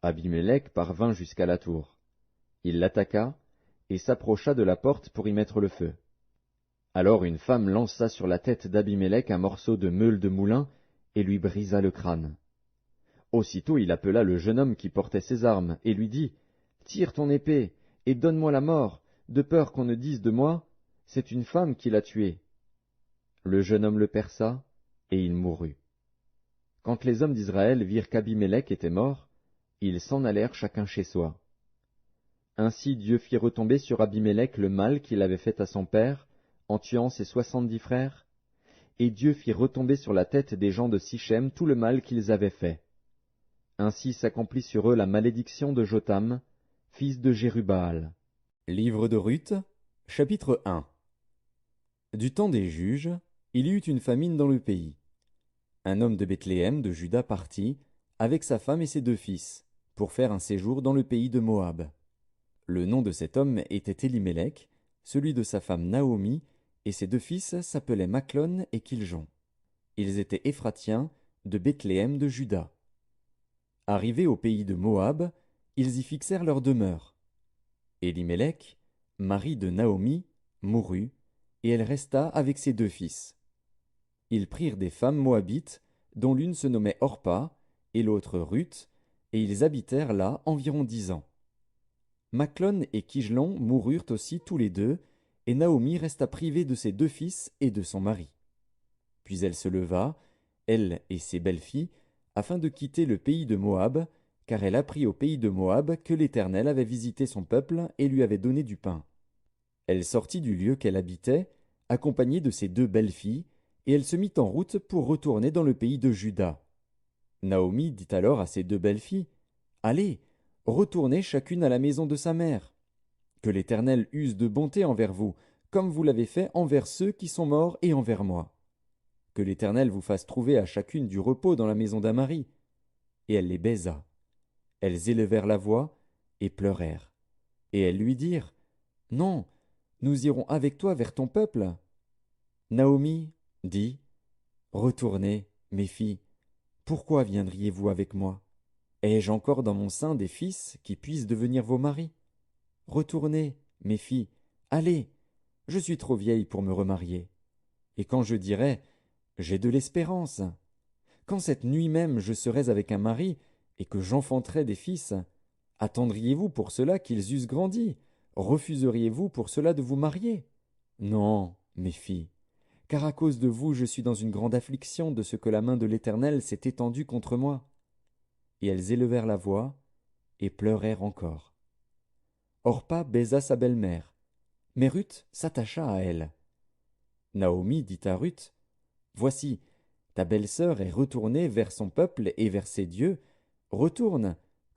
Abimélec parvint jusqu'à la tour. Il l'attaqua et s'approcha de la porte pour y mettre le feu. Alors une femme lança sur la tête d'Abimélec un morceau de meule de moulin et lui brisa le crâne. Aussitôt il appela le jeune homme qui portait ses armes et lui dit, « Tire ton épée et donne-moi la mort, de peur qu'on ne dise de moi, c'est une femme qui l'a tué. » Le jeune homme le perça et il mourut. Quand les hommes d'Israël virent qu'Abimélec était mort, ils s'en allèrent chacun chez soi. Ainsi Dieu fit retomber sur Abimélec le mal qu'il avait fait à son père, en tuant ses 70 frères, et Dieu fit retomber sur la tête des gens de Sichem tout le mal qu'ils avaient fait. Ainsi s'accomplit sur eux la malédiction de Jotham, fils de Jérubbaal. Livre de Ruth, chapitre 1. Du temps des juges, il y eut une famine dans le pays. Un homme de Bethléem de Juda partit, avec sa femme et ses 2 fils, pour faire un séjour dans le pays de Moab. Le nom de cet homme était Élimélec, celui de sa femme Naomi, et ses 2 fils s'appelaient Maclon et Kiljon. Ils étaient Éphratiens, de Bethléem de Juda. Arrivés au pays de Moab, ils y fixèrent leur demeure. Élimélec, mari de Naomi, mourut, et elle resta avec ses 2 fils. Ils prirent des femmes moabites, dont l'une se nommait Orpa, et l'autre Ruth, et ils habitèrent là environ 10 ans. Maclon et Kijlon moururent aussi tous les deux, et Naomi resta privée de ses 2 fils et de son mari. Puis elle se leva, elle et ses belles-filles, afin de quitter le pays de Moab, car elle apprit au pays de Moab que l'Éternel avait visité son peuple et lui avait donné du pain. Elle sortit du lieu qu'elle habitait, accompagnée de ses 2 belles-filles, et elle se mit en route pour retourner dans le pays de Juda. Naomi dit alors à ses 2 belles-filles, « Allez, retournez chacune à la maison de sa mère. Que l'Éternel use de bonté envers vous, comme vous l'avez fait envers ceux qui sont morts et envers moi. Que l'Éternel vous fasse trouver à chacune du repos dans la maison d'un mari. » Et elle les baisa. Elles élevèrent la voix et pleurèrent. Et elles lui dirent, « Non, nous irons avec toi vers ton peuple. » Naomi dit, « Retournez, mes filles, pourquoi viendriez-vous avec moi? Ai-je encore dans mon sein des fils qui puissent devenir vos maris? Retournez, mes filles, allez, je suis trop vieille pour me remarier. Et quand je dirai, j'ai de l'espérance, quand cette nuit même je serais avec un mari et que j'enfanterai des fils, attendriez-vous pour cela qu'ils eussent grandi? Refuseriez-vous pour cela de vous marier? Non, mes filles, car à cause de vous je suis dans une grande affliction de ce que la main de l'Éternel s'est étendue contre moi. » Et elles élevèrent la voix et pleurèrent encore. Orpa baisa sa belle-mère, mais Ruth s'attacha à elle. Naomi dit à Ruth, « Voici, ta belle-sœur est retournée vers son peuple et vers ses dieux. Retourne